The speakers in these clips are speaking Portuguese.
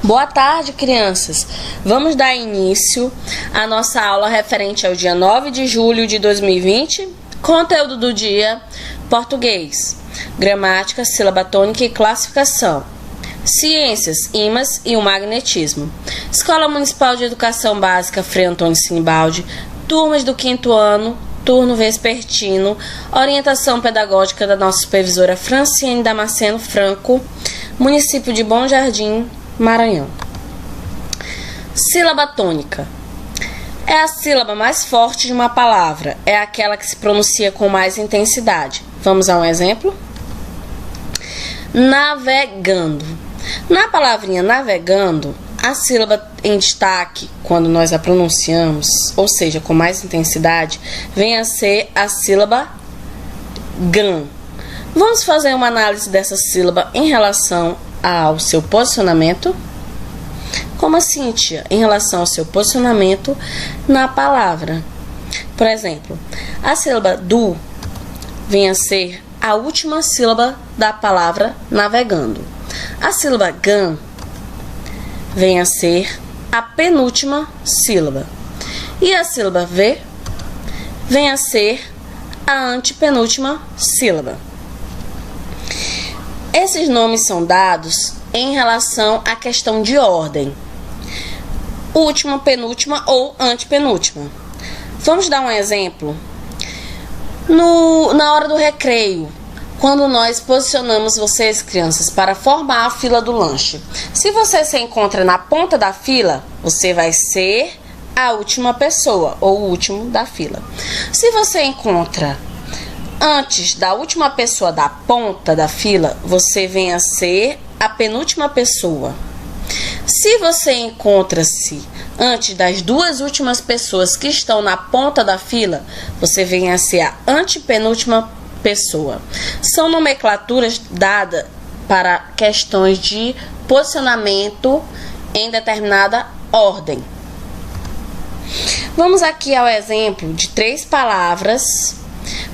Boa tarde, crianças! Vamos dar início à nossa aula referente ao dia 9 de julho de 2020. Conteúdo do dia: português, gramática, sílaba tônica e classificação. Ciências, ímãs e o magnetismo. Escola Municipal de Educação Básica Frei Antônio Sinibaldi, turmas do 5º ano, turno vespertino, orientação pedagógica da nossa supervisora Franciene Damasceno Franco, município de Bom Jardim, Maranhão. Sílaba tônica. É a sílaba mais forte de uma palavra. É aquela que se pronuncia com mais intensidade. Vamos a um exemplo? Navegando. Na palavrinha navegando, a sílaba em destaque, quando nós a pronunciamos, ou seja, com mais intensidade, vem a ser a sílaba gan. Vamos fazer uma análise dessa sílaba em relação ao seu posicionamento. Como assim, tia? Em relação ao seu posicionamento na palavra. Por exemplo, a sílaba do vem a ser a última sílaba da palavra navegando. A sílaba gan vem a ser a penúltima sílaba. E a sílaba v vem a ser a antepenúltima sílaba. Esses nomes são dados em relação à questão de ordem. Última, penúltima ou antepenúltima. Vamos dar um exemplo. Na hora do recreio, quando nós posicionamos vocês, crianças, para formar a fila do lanche. Se você se encontra na ponta da fila, você vai ser a última pessoa ou o último da fila. Se você encontra antes da última pessoa da ponta da fila, você vem a ser a penúltima pessoa. Se você encontra-se antes das duas últimas pessoas que estão na ponta da fila, você vem a ser a antepenúltima pessoa. São nomenclaturas dadas para questões de posicionamento em determinada ordem. Vamos aqui ao exemplo de 3 palavras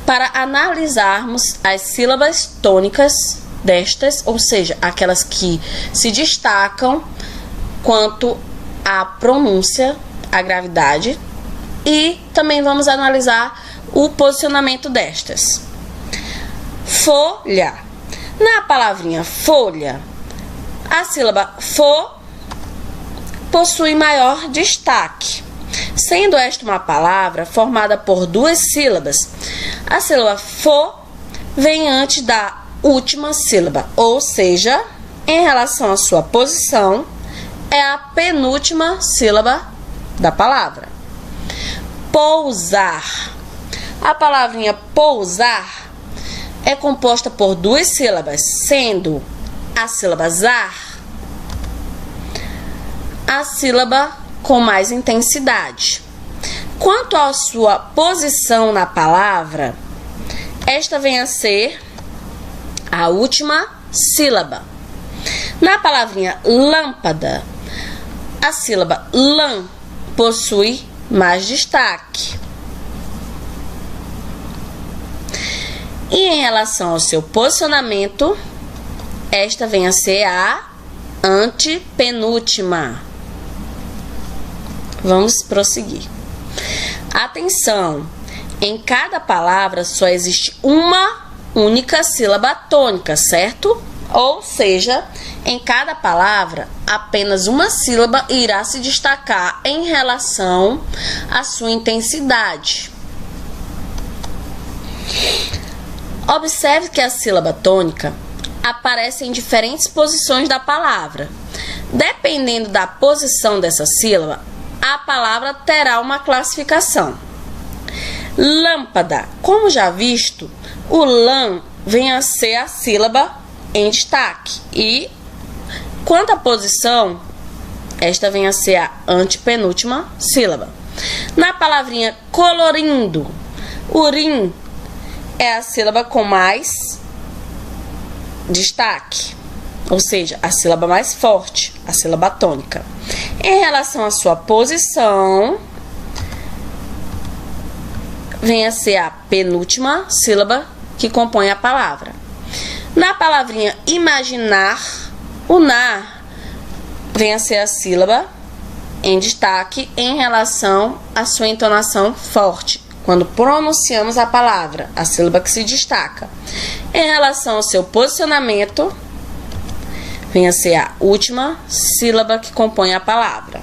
para analisarmos as sílabas tônicas destas, ou seja, aquelas que se destacam quanto à pronúncia, à gravidade, e também vamos analisar o posicionamento destas. Folha. Na palavrinha folha, a sílaba fo possui maior destaque. Sendo esta uma palavra formada por 2 sílabas, a sílaba fo vem antes da última sílaba, ou seja, em relação à sua posição, é a penúltima sílaba da palavra. Pousar. A palavrinha pousar é composta por 2 sílabas, sendo a sílaba zar a sílaba com mais intensidade. Quanto à sua posição na palavra, esta vem a ser a última sílaba. Na palavrinha lâmpada, a sílaba lã possui mais destaque. E em relação ao seu posicionamento, esta vem a ser a antepenúltima. Vamos prosseguir. Atenção! Em cada palavra só existe uma única sílaba tônica, certo? Ou seja, em cada palavra, apenas uma sílaba irá se destacar em relação à sua intensidade. Observe que a sílaba tônica aparece em diferentes posições da palavra. Dependendo da posição dessa sílaba, a palavra terá uma classificação. Lâmpada. Como já visto, o lã vem a ser a sílaba em destaque. E, quanto à posição, esta vem a ser a antepenúltima sílaba. Na palavrinha colorindo, o rim é a sílaba com mais destaque, ou seja, a sílaba mais forte, a sílaba tônica. Em relação à sua posição, vem a ser a penúltima sílaba que compõe a palavra. Na palavrinha imaginar, o nar vem a ser a sílaba em destaque em relação à sua entonação forte, quando pronunciamos a palavra, a sílaba que se destaca. Em relação ao seu posicionamento, vem a ser a última sílaba que compõe a palavra.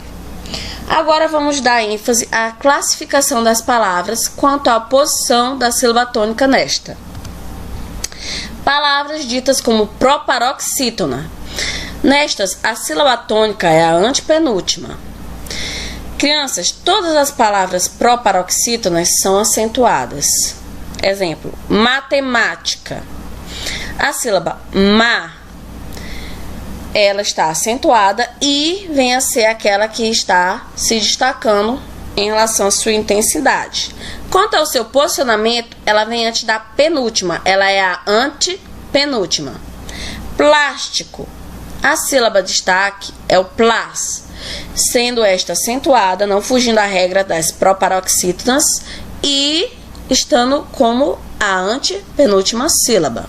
Agora vamos dar ênfase à classificação das palavras quanto à posição da sílaba tônica nesta. Palavras ditas como proparoxítona. Nestas, a sílaba tônica é a antepenúltima. Crianças, todas as palavras proparoxítonas são acentuadas. Exemplo, matemática. A sílaba ma, ela está acentuada e vem a ser aquela que está se destacando em relação à sua intensidade. Quanto ao seu posicionamento, ela vem antes da penúltima, ela é a antepenúltima. Plástico. A sílaba destaque é o plás, sendo esta acentuada, não fugindo da regra das proparoxítonas e estando como a antepenúltima sílaba.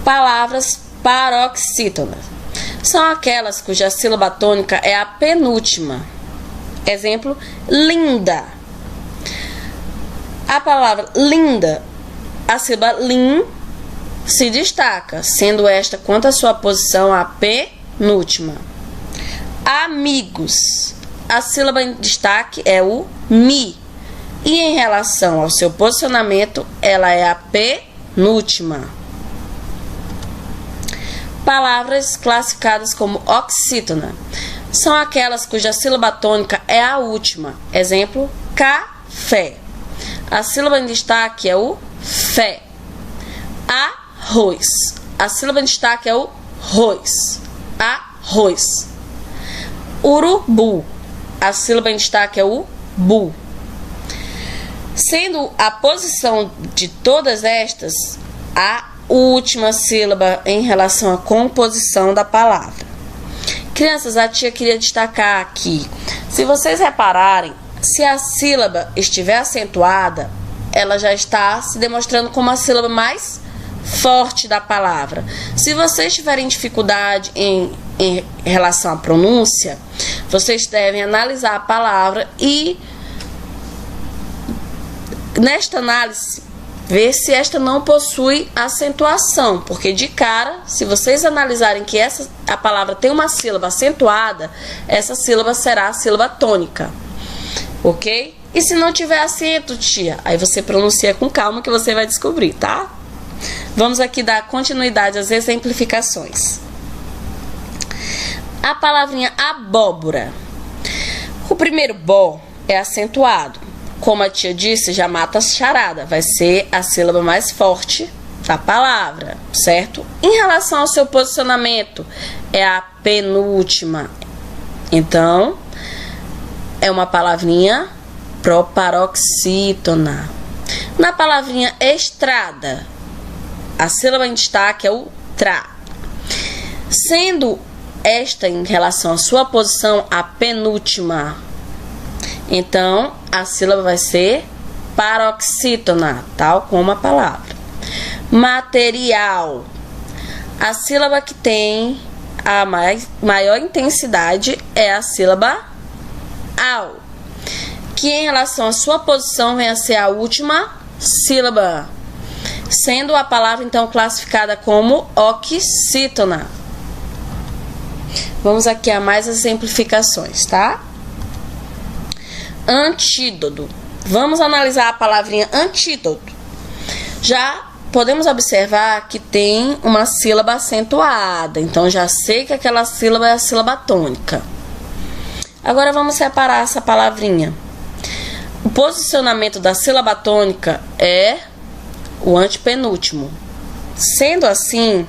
Palavras paroxítonas são aquelas cuja sílaba tônica é a penúltima. Exemplo, linda. A palavra linda, a sílaba lin se destaca, sendo esta quanto à sua posição a penúltima. Amigos. A sílaba em destaque é o mi. E em relação ao seu posicionamento, ela é a penúltima. Palavras classificadas como oxítona são aquelas cuja sílaba tônica é a última. Exemplo, café. A sílaba em destaque é o fé. Arroz. A sílaba em destaque é o rois. Arroz. Urubu. A sílaba em destaque é o bu. Sendo a posição de todas estas a última sílaba em relação à composição da palavra. Crianças, a tia queria destacar aqui, se vocês repararem, se a sílaba estiver acentuada, ela já está se demonstrando como a sílaba mais forte da palavra. Se vocês tiverem dificuldade em relação à pronúncia, vocês devem analisar a palavra e, nesta análise, ver se esta não possui acentuação, porque de cara, se vocês analisarem que a palavra tem uma sílaba acentuada, essa sílaba será a sílaba tônica, ok? E se não tiver acento, tia, aí você pronuncia com calma que você vai descobrir, tá? Vamos aqui dar continuidade às exemplificações. A palavrinha abóbora. O primeiro bó é acentuado. Como a tia disse, já mata a charada. Vai ser a sílaba mais forte da palavra, certo? Em relação ao seu posicionamento, é a penúltima. Então, é uma palavrinha proparoxítona. Na palavrinha estrada, a sílaba em destaque é o tra. Sendo esta, em relação à sua posição, a penúltima, então a sílaba vai ser paroxítona, tal como a palavra. Material. A sílaba que tem a maior intensidade é a sílaba ao, que em relação à sua posição vem a ser a última sílaba, sendo a palavra então classificada como oxítona. Vamos aqui a mais exemplificações, tá? Antídoto. Vamos analisar a palavrinha antídoto. Já podemos observar que tem uma sílaba acentuada, então já sei que aquela sílaba é a sílaba tônica. Agora vamos separar essa palavrinha. O posicionamento da sílaba tônica é o antepenúltimo. Sendo assim,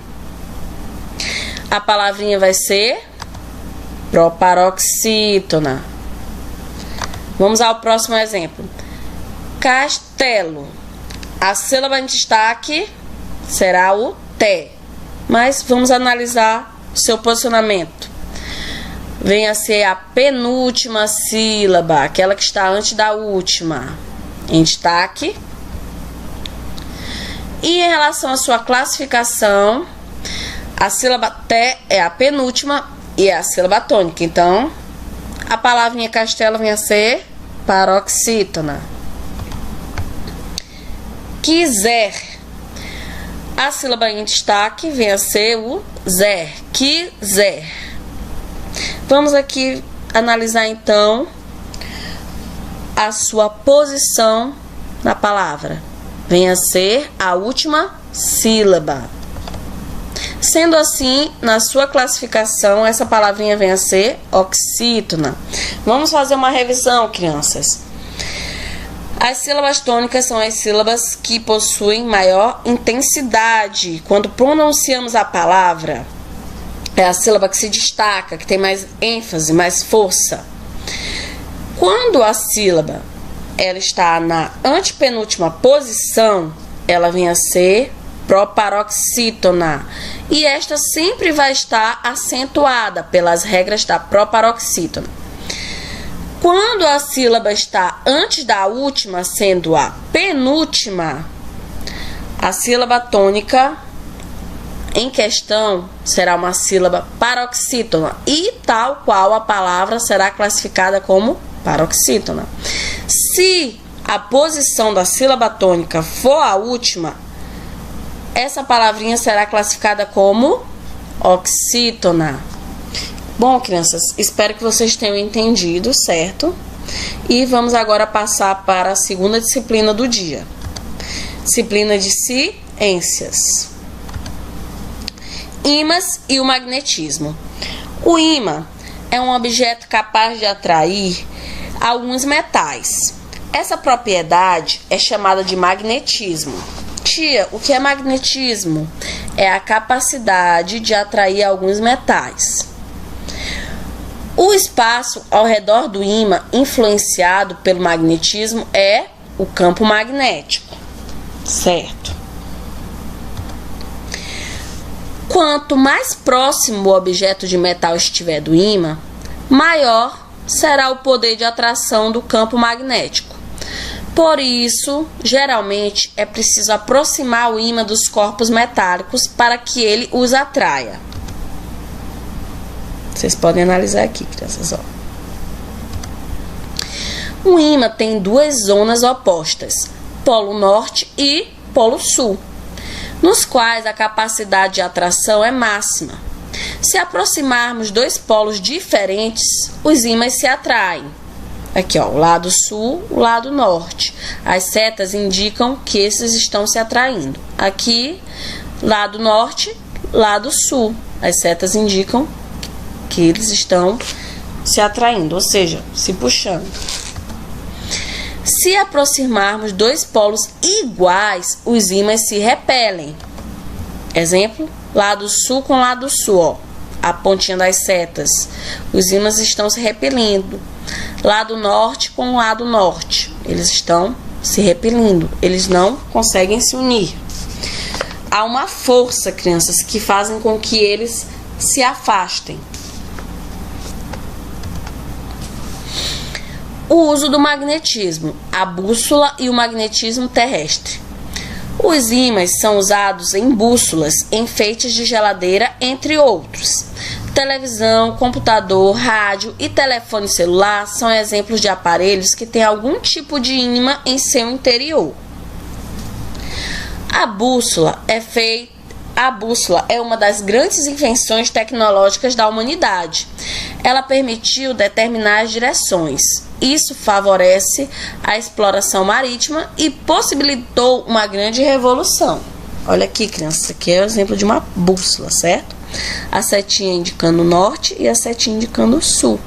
a palavrinha vai ser proparoxítona. Vamos ao próximo exemplo. Castelo. A sílaba em destaque será o T. Mas vamos analisar o seu posicionamento. Vem a ser a penúltima sílaba, aquela que está antes da última, em destaque. E em relação à sua classificação, A sílaba té é a penúltima e é a sílaba tônica. Então, a palavrinha castelo vem a ser paroxítona. Quiser. A sílaba em destaque vem a ser o zer. Quiser. Vamos aqui analisar então a sua posição na palavra. Vem a ser a última sílaba. Sendo assim, na sua classificação, essa palavrinha vem a ser oxítona. Vamos fazer uma revisão, crianças. As sílabas tônicas são as sílabas que possuem maior intensidade. Quando pronunciamos a palavra, é a sílaba que se destaca, que tem mais ênfase, mais força. Quando a sílaba ela está na antepenúltima posição, ela vem a ser proparoxítona. E esta sempre vai estar acentuada pelas regras da proparoxítona. Quando a sílaba está antes da última, sendo a penúltima, a sílaba tônica em questão será uma sílaba paroxítona e tal qual a palavra será classificada como paroxítona. Se a posição da sílaba tônica for a última, essa palavrinha será classificada como oxítona. Bom, crianças, espero que vocês tenham entendido, certo? E vamos agora passar para a segunda disciplina do dia. Disciplina de ciências. Ímãs e o magnetismo. O ímã é um objeto capaz de atrair alguns metais. Essa propriedade é chamada de magnetismo. Tia, o que é magnetismo? É a capacidade de atrair alguns metais. O espaço ao redor do ímã influenciado pelo magnetismo é o campo magnético, certo? Quanto mais próximo o objeto de metal estiver do ímã, maior será o poder de atração do campo magnético. Por isso, geralmente, é preciso aproximar o ímã dos corpos metálicos para que ele os atraia. Vocês podem analisar aqui, crianças, ó. O ímã tem duas zonas opostas, polo norte e polo sul, nos quais a capacidade de atração é máxima. Se aproximarmos dois polos diferentes, os ímãs se atraem. Aqui, ó, o lado sul, o lado norte. As setas indicam que esses estão se atraindo. Aqui, lado norte, lado sul. As setas indicam que eles estão se atraindo, ou seja, se puxando. Se aproximarmos dois polos iguais, os ímãs se repelem. Exemplo, lado sul com lado sul, ó, a pontinha das setas. Os ímãs estão se repelindo. Lado norte com lado norte, eles estão se repelindo, eles não conseguem se unir. Há uma força, crianças, que fazem com que eles se afastem. O uso do magnetismo, a bússola e o magnetismo terrestre. Os ímãs são usados em bússolas, enfeites de geladeira, entre outros. Televisão, computador, rádio e telefone celular são exemplos de aparelhos que têm algum tipo de ímã em seu interior. A bússola é uma das grandes invenções tecnológicas da humanidade. Ela permitiu determinar as direções. Isso favorece a exploração marítima e possibilitou uma grande revolução. Olha aqui, crianças, isso aqui é o exemplo de uma bússola, certo? A setinha indicando o norte e a setinha indicando o sul.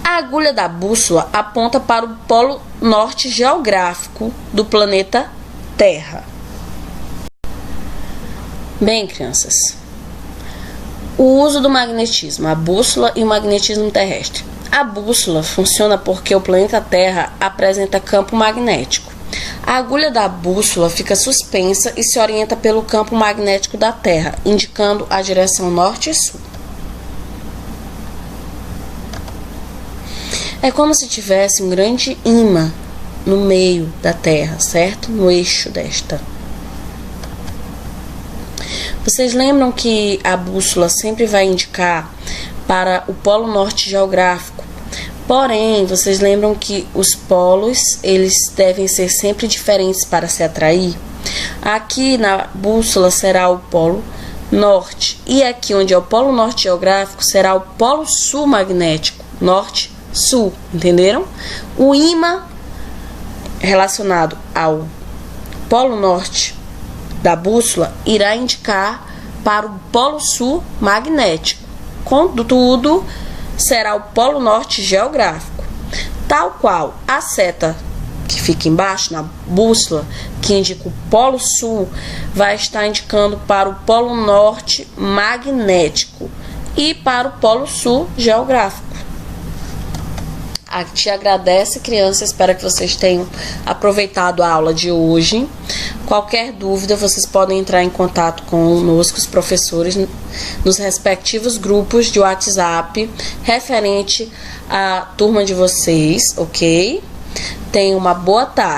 A agulha da bússola aponta para o polo norte geográfico do planeta Terra. Bem, crianças, o uso do magnetismo, a bússola e o magnetismo terrestre. A bússola funciona porque o planeta Terra apresenta campo magnético. A agulha da bússola fica suspensa e se orienta pelo campo magnético da Terra, indicando a direção norte e sul. É como se tivesse um grande ímã no meio da Terra, certo? No eixo desta. Vocês lembram que a bússola sempre vai indicar para o polo norte geográfico? Porém, vocês lembram que os polos, eles devem ser sempre diferentes para se atrair? Aqui na bússola será o polo norte, e aqui onde é o polo norte geográfico será o polo sul magnético, norte-sul, entenderam? O ímã relacionado ao polo norte da bússola irá indicar para o polo sul magnético, contudo será o polo norte geográfico, tal qual a seta que fica embaixo na bússola, que indica o polo sul, vai estar indicando para o polo norte magnético e para o polo sul geográfico. Te agradece, criança, espero que vocês tenham aproveitado a aula de hoje. Qualquer dúvida, vocês podem entrar em contato conosco, os professores, nos respectivos grupos de WhatsApp, referente à turma de vocês, ok? Tenham uma boa tarde.